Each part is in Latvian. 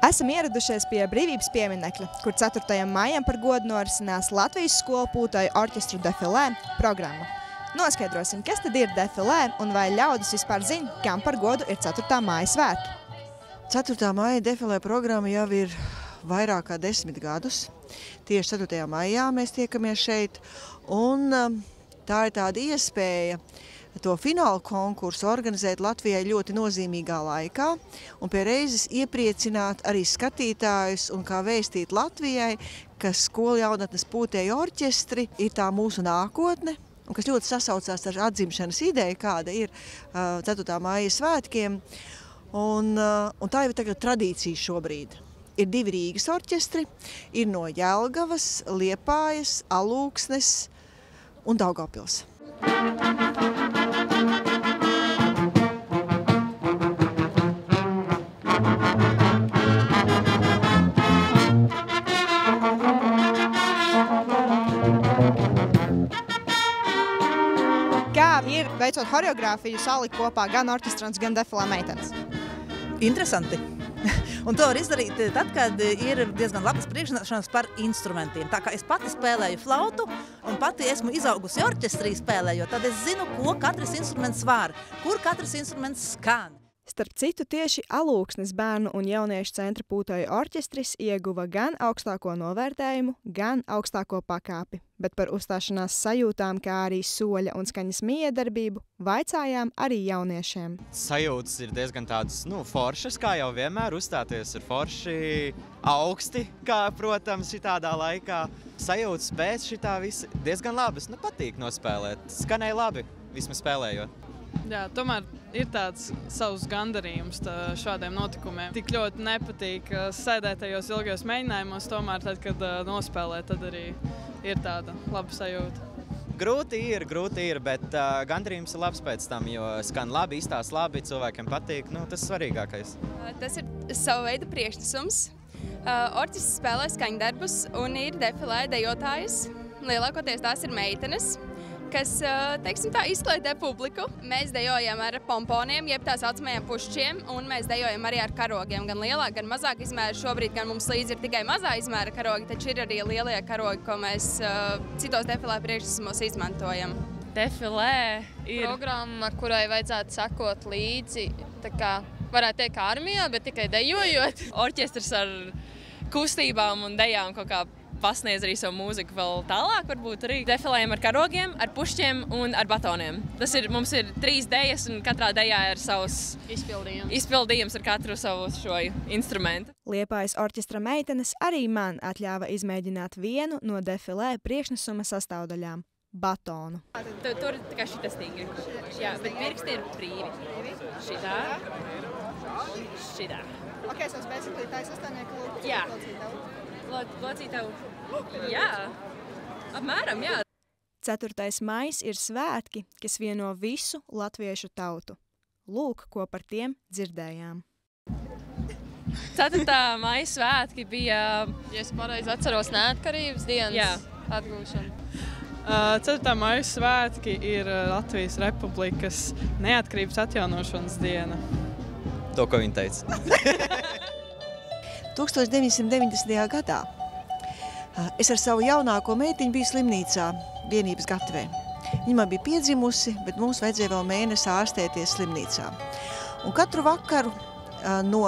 Esam ieradušies pie Brīvības pieminekļa, kur 4. maijam par godu norisinās Latvijas skolu putāju orķestru defilē programma. Noskaidrosim, kas tad ir defilē un vai ļaudis vispār zina, kam par godu ir 4. maija svētki. 4. maija defilē programma jau ir vairāk kā 10 gadus. Tieši 4. maijā mēs tiekamies šeit, un tā ir tāda iespēja to finālu konkursu organizēt Latvijai ļoti nozīmīgā laikā un pie reizes iepriecināt arī skatītājus un kā vēstīt Latvijai, ka skolu jaunatnes pūtēju orķestri ir tā mūsu nākotne un kas ļoti sasaucās ar atzimšanas ideju, kāda ir 4. maija svētkiem. Un tā jau ir tagad tradīcija šobrīd. Ir 2 Rīgas orķestri, ir no Jelgavas, Liepājas, Alūksnes un Daugavpils. Kā ir, veicot horeogrāfiju, salikt kopā gan orķestrants, gan defilē meitenes? Interesanti. Un to var izdarīt tad, kad ir diezgan labas priekšzināšanas par instrumentiem. Tā kā es pati spēlēju flautu un pati esmu izaugusi orķestrī spēlējot, tad es zinu, ko katrs instruments var, kur katrs instruments skan. Starp citu, tieši Alūksnes bērnu un jauniešu centra pūtāju orķestris ieguva gan augstāko novērtējumu, gan augstāko pakāpi. Bet par uzstāšanās sajūtām, kā arī soļa un skaņas miedarbību, vaicājām arī jauniešiem. Sajūtas ir diezgan tādas, foršas, kā jau vienmēr, uzstāties ir forši, augsti, kā, protams, šitādā laikā. Sajūtas pēc šitā visa diezgan labas, patīk nospēlēt, skanēja labi, vismaz spēlējot. Jā, tomēr ir tāds savs gandarījums šādiem notikumiem. Tik ļoti nepatīk sēdēt tajos ilgajos mēģinājumos, tomēr tad, kad nospēlē, tad arī ir tāda laba sajūta. Grūti ir, bet gandarījums ir labs pēc tam, jo skan labi, izstāsta labi, cilvēkiem patīk, tas svarīgākais. Tas ir sava veida priekšnesums. Orķestris spēlē skaņdarbus un ir defilē dejotājas. Lielākoties tās ir meitenes, kas, teiksim tā, izkliedē publiku. Mēs dejojam ar pomponiem, jeb tā saucamajiem pušķiem, un mēs dejojam arī ar karogiem, gan lielāk, gan mazāk izmēra. Šobrīd gan mums līdzi ir tikai mazā izmēra karogi, taču ir arī lielie karogi, ko mēs citos defilē priekšnesumos izmantojam. Defilē ir programma, kurai vajadzētu sekot līdzi, tā kā varētu teikt armijā, bet tikai dejojot. Orķestrs ar kustībām un dejām kaut kā pasniedz arī savu mūziku vēl tālāk, varbūt arī defilējam ar karogiem, ar pušķiem un ar batoniem. Mums ir 3 dejas un katrā dejā ir savs izpildījums ar katru savu šo instrumentu. Liepājas orķestra meitenes arī man atļāva izmēģināt vienu no defilē priekšnesuma sastāvdaļām – batonu. Tur ir tikai šitas stingri. Jā, bet pirksti ir brīvi. Šitā. Šitā. Ok, so basically tā ir sastāvnieku lūk. Jā. Locītavu. Jā, apmēram, jā. 4. maijs ir svētki, kas vieno visu latviešu tautu. Lūk, ko par tiem dzirdējām. 4. maija svētki bija, ja es pareizi atceros, neatkarības dienas atgūšana. 4. maija svētki ir Latvijas Republikas neatkarības atjaunošanas diena. To, ko viņi teica. 1990. gadā es ar savu jaunāko meitiņu biju slimnīcā Vienības gatavē. Viņa man bija piedzimusi, bet mums vajadzēja vēl mēnesi ārstēties slimnīcā. Un katru vakaru no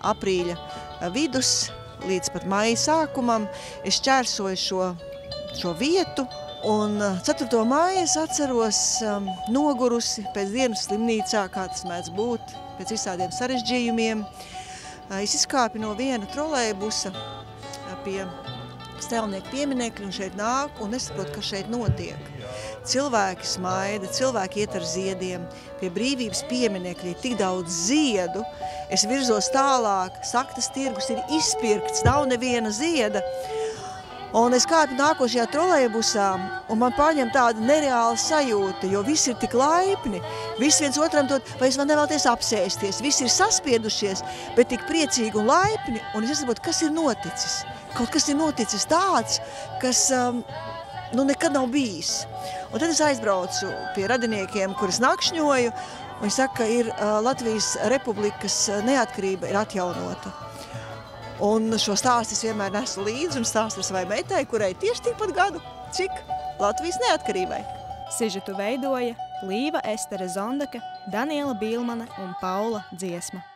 aprīļa vidus līdz pat maija sākumam es šķērsoju šo vietu. Un 4. maija es atceros nogurusi pēc dienas slimnīcā, kā tas mēdz būt, pēc visādiem sarežģījumiem. Es izkāpu no viena trolejbusa pie Stelnieku pieminekļa un šeit nāk un nesaprotu, kas šeit notiek. Cilvēki smaida, cilvēki iet ar ziediem, pie Brīvības pieminekļa ir tik daudz ziedu. Es virzos tālāk, saktas tirgus ir izpirkts, nav neviena zieda. Un es kāpu nākošajā trolejbusā, un man paņem tāda nereāla sajūta, jo visi ir tik laipni, visi viens otram dod, vai es man nevēlties apsēsties, visi ir saspiedušies, bet tik priecīgi un laipni, un es nesaprotu, kas ir noticis. Kaut kas ir noticis tāds, kas nekad nav bijis. Un tad es aizbraucu pie radiniekiem, kuras nakšņoju, un viņi saka, ka ir Latvijas Republikas neatkarība ir atjaunota. Un šo stāstu es vienmēr nesu līdzi un stāstu ar savai meitai, kurai tieši tikpat gadu, cik Latvijas neatkarībai. Sižetu veidoja Līva Estere Zondaka, Daniela Bīlmane un Paula Dziesma.